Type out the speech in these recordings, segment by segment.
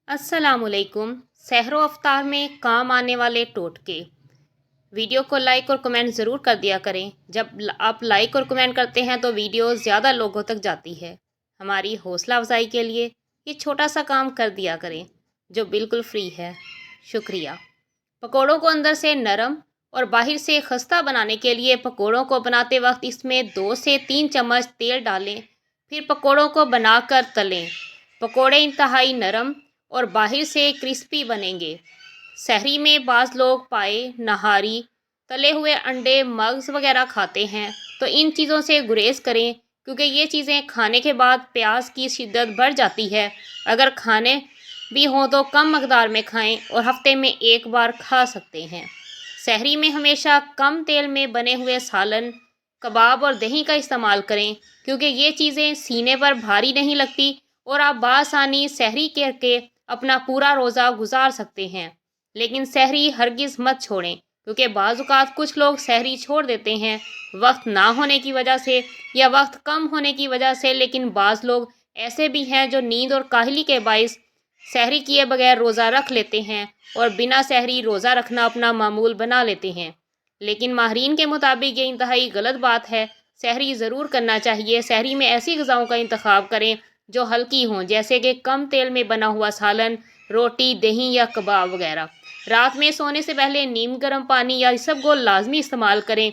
अस्सलाम वालेकुम। सहरो अफ्तार में काम आने वाले टोटके। वीडियो को लाइक और कमेंट ज़रूर कर दिया करें। जब आप लाइक और कमेंट करते हैं तो वीडियो ज़्यादा लोगों तक जाती है। हमारी हौसला अफजाई के लिए ये छोटा सा काम कर दिया करें जो बिल्कुल फ्री है। शुक्रिया। पकोड़ों को अंदर से नरम और बाहर से खस्ता बनाने के लिए पकोड़ों को बनाते वक्त इसमें 2 से 3 चम्मच तेल डालें। फिर पकोड़ों को बनाकर तलें। पकोड़े इंतहाई नरम और बाहर से क्रिस्पी बनेंगे। सहरी में बाज़ लोग पाए, नहारी, तले हुए अंडे, मग्स वगैरह खाते हैं, तो इन चीज़ों से गुरेज करें क्योंकि ये चीज़ें खाने के बाद प्यास की शिद्दत बढ़ जाती है। अगर खाने भी हों तो कम मकदार में खाएं और हफ्ते में एक बार खा सकते हैं। सहरी में हमेशा कम तेल में बने हुए सालन, कबाब और दही का इस्तेमाल करें क्योंकि ये चीज़ें सीने पर भारी नहीं लगती और आप बासानी सहरी करके अपना पूरा रोज़ा गुजार सकते हैं। लेकिन सहरी हरगिज़ मत छोड़ें क्योंकि बाज़ औक़ात कुछ लोग सहरी छोड़ देते हैं वक्त ना होने की वजह से या वक्त कम होने की वजह से। लेकिन बाज़ लोग ऐसे भी हैं जो नींद और काहली के बाइस सहरी किए बगैर रोज़ा रख लेते हैं और बिना सहरी रोज़ा रखना अपना मामूल बना लेते हैं। लेकिन माहरीन के मुताबिक ये इंतहाई गलत बात है। सहरी ज़रूर करना चाहिए। सहरी में ऐसी ग़िज़ाओं का इंतखाब करें जो हल्की हों, जैसे कि कम तेल में बना हुआ सालन, रोटी, दही या कबाब वगैरह। रात में सोने से पहले नीम गर्म पानी या इसबगोल लाजमी इस्तेमाल करें।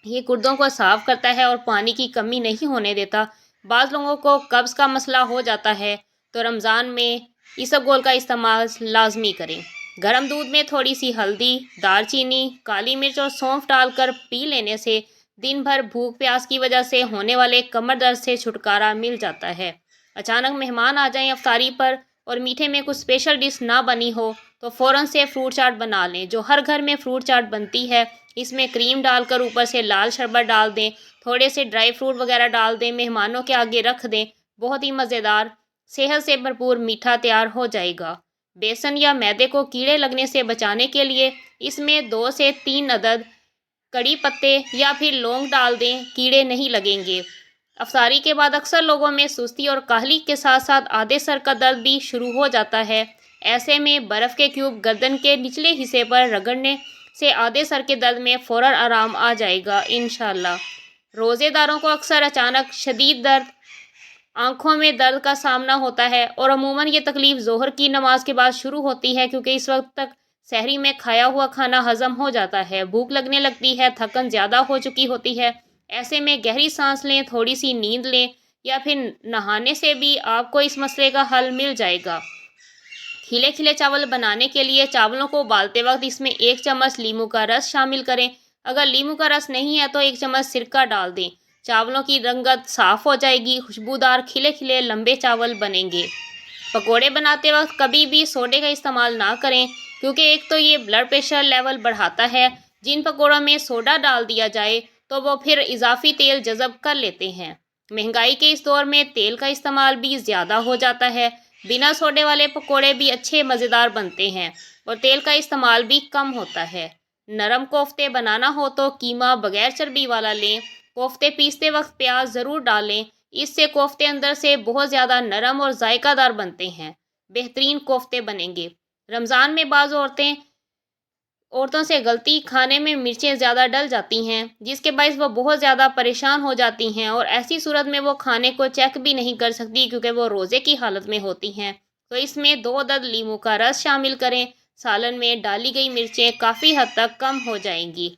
ये गुर्दों को साफ़ करता है और पानी की कमी नहीं होने देता। बाज़ लोगों को कब्ज़ का मसला हो जाता है तो रमज़ान में इसबगोल का इस्तेमाल लाजमी करें। गर्म दूध में थोड़ी सी हल्दी, दालचीनी, काली मिर्च और सौंफ डालकर पी लेने से दिन भर भूख प्यास की वजह से होने वाले कमर दर्द से छुटकारा मिल जाता है। अचानक मेहमान आ जाएं अफ्तारी पर और मीठे में कुछ स्पेशल डिश ना बनी हो तो फ़ौरन से फ्रूट चाट बना लें जो हर घर में फ्रूट चाट बनती है। इसमें क्रीम डालकर ऊपर से लाल शरबत डाल दें, थोड़े से ड्राई फ्रूट वगैरह डाल दें, मेहमानों के आगे रख दें। बहुत ही मज़ेदार, सेहत से भरपूर मीठा तैयार हो जाएगा। बेसन या मैदे को कीड़े लगने से बचाने के लिए इसमें 2 से 3 अदद कड़ी पत्ते या फिर लौंग डाल दें, कीड़े नहीं लगेंगे। अफ्तारी के बाद अक्सर लोगों में सुस्ती और काहली के साथ साथ आधे सर का दर्द भी शुरू हो जाता है। ऐसे में बर्फ़ के क्यूब गर्दन के निचले हिस्से पर रगड़ने से आधे सर के दर्द में फ़ौरन आराम आ जाएगा इंशाअल्लाह। रोज़ेदारों को अक्सर अचानक शदीद दर्द, आँखों में दर्द का सामना होता है और अमूमन ये तकलीफ़ ज़ोहर की नमाज के बाद शुरू होती है क्योंकि इस वक्त तक सहरी में खाया हुआ खाना हज़म हो जाता है, भूख लगने लगती है, थकन ज़्यादा हो चुकी होती है। ऐसे में गहरी सांस लें, थोड़ी सी नींद लें या फिर नहाने से भी आपको इस मसले का हल मिल जाएगा। खिले खिले चावल बनाने के लिए चावलों को उबालते वक्त इसमें 1 चम्मच नींबू का रस शामिल करें। अगर नींबू का रस नहीं है तो 1 चम्मच सिरका डाल दें। चावलों की रंगत साफ़ हो जाएगी, खुशबूदार खिले खिले लंबे चावल बनेंगे। पकोड़े बनाते वक्त कभी भी सोडे का इस्तेमाल ना करें क्योंकि एक तो ये ब्लड प्रेशर लेवल बढ़ाता है। जिन पकोड़ों में सोडा डाल दिया जाए तो वो फिर इजाफी तेल जज़ब कर लेते हैं। महंगाई के इस दौर में तेल का इस्तेमाल भी ज़्यादा हो जाता है। बिना सोडे वाले पकोड़े भी अच्छे मज़ेदार बनते हैं और तेल का इस्तेमाल भी कम होता है। नरम कोफ्ते बनाना हो तो कीमा बगैर चर्बी वाला लें। कोफ्ते पीसते वक्त प्याज ज़रूर डालें, इससे कोफ्ते अंदर से बहुत ज़्यादा नरम और जायकादार बनते हैं। बेहतरीन कोफ्ते बनेंगे। रमज़ान में बाज़ औरतों से गलती खाने में मिर्चें ज़्यादा डल जाती हैं जिसके बायस वो बहुत ज़्यादा परेशान हो जाती हैं और ऐसी सूरत में वो खाने को चेक भी नहीं कर सकती क्योंकि वो रोज़े की हालत में होती हैं। तो इसमें 2 अदद नींबू का रस शामिल करें। सालन में डाली गई मिर्चें काफ़ी हद तक कम हो जाएंगी।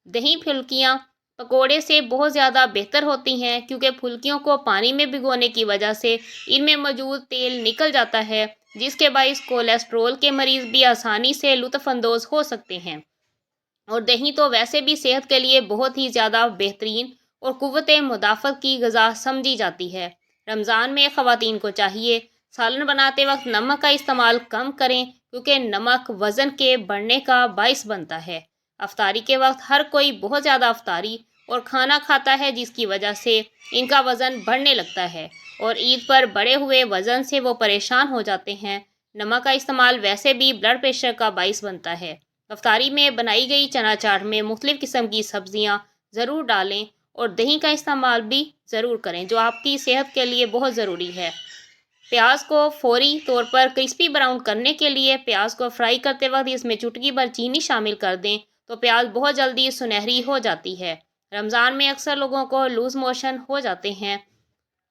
दही फुल्कियाँ पकोड़े से बहुत ज़्यादा बेहतर होती हैं क्योंकि फुल्कियों को पानी में भिगोने की वजह से इनमें मौजूद तेल निकल जाता है जिसके बायस कोलेस्ट्रोल के मरीज़ भी आसानी से लुत्फ़अंदोज़ हो सकते हैं। और दही तो वैसे भी सेहत के लिए बहुत ही ज़्यादा बेहतरीन और क़ुव्वत मुदाफ़त की ग़िज़ा समझी जाती है। रमज़ान में ख़वातीन को चाहिए सालन बनाते वक्त नमक का इस्तेमाल कम करें क्योंकि नमक वज़न के बढ़ने का बायस बनता है। अफ्तारी के वक्त हर कोई बहुत ज़्यादा अफ्तारी और खाना खाता है जिसकी वजह से इनका वज़न बढ़ने लगता है और ईद पर बढ़े हुए वज़न से वो परेशान हो जाते हैं। नमक का इस्तेमाल वैसे भी ब्लड प्रेशर का बायस बनता है। अफ्तारी में बनाई गई चना चाट में मुख्तलिफ़ किस्म की सब्ज़ियाँ ज़रूर डालें और दही का इस्तेमाल भी ज़रूर करें जो आपकी सेहत के लिए बहुत ज़रूरी है। پیاز کو فوری طور پر کرسپی براؤن کرنے کے لیے پیاز کو فرائی کرتے وقت اس میں چٹکی بھر چینی شامل کر دیں تو پیاز بہت جلدی سنہری ہو جاتی ہے۔ رمضان میں اکثر لوگوں کو لوز موشن ہو جاتے ہیں۔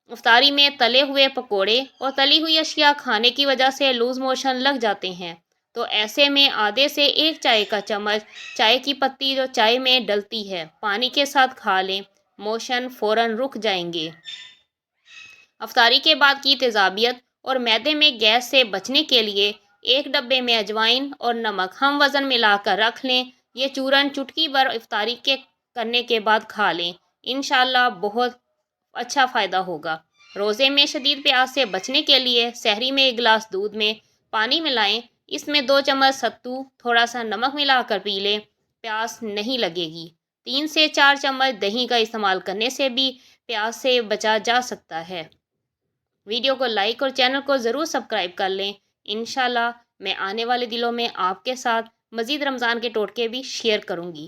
افطاری میں تلے ہوئے پکوڑے اور تلی ہوئی اشیاء کھانے کی وجہ سے لوز موشن لگ جاتے ہیں، تو ایسے میں آدھے سے 1 چائے کا چمچ چائے کی پتی جو چائے میں ڈلتی ہے پانی کے ساتھ کھا لیں، موشن فوراً رک جائیں گے۔ افطاری کے بعد کی تیزابیت اور معدے میں گیس سے بچنے کے لیے 1 ڈبے میں اجوائن اور نمک ہم وزن ملا کر رکھ لیں۔ یہ چورن چٹکی بھر افطاری کرنے کے بعد کھا لیں، انشاءاللہ بہت اچھا فائدہ ہوگا۔ روزے میں شدید پیاس سے بچنے کے لیے سحری میں 1 گلاس دودھ میں پانی ملائیں، اس میں 2 چمچ ستو تھوڑا سا نمک ملا کر پی لیں، پیاس نہیں لگے گی۔ 3 سے 4 چمچ دہی کا استعمال کرنے سے بھی پیاس سے بچا جا سکتا ہے۔ ویڈیو کو لائک اور چینل کو ضرور سبسکرائب کر لیں۔ انشاءاللہ میں آنے والے دنوں میں آپ کے ساتھ مزید رمضان کے ٹوٹکے بھی شیئر کروں گی۔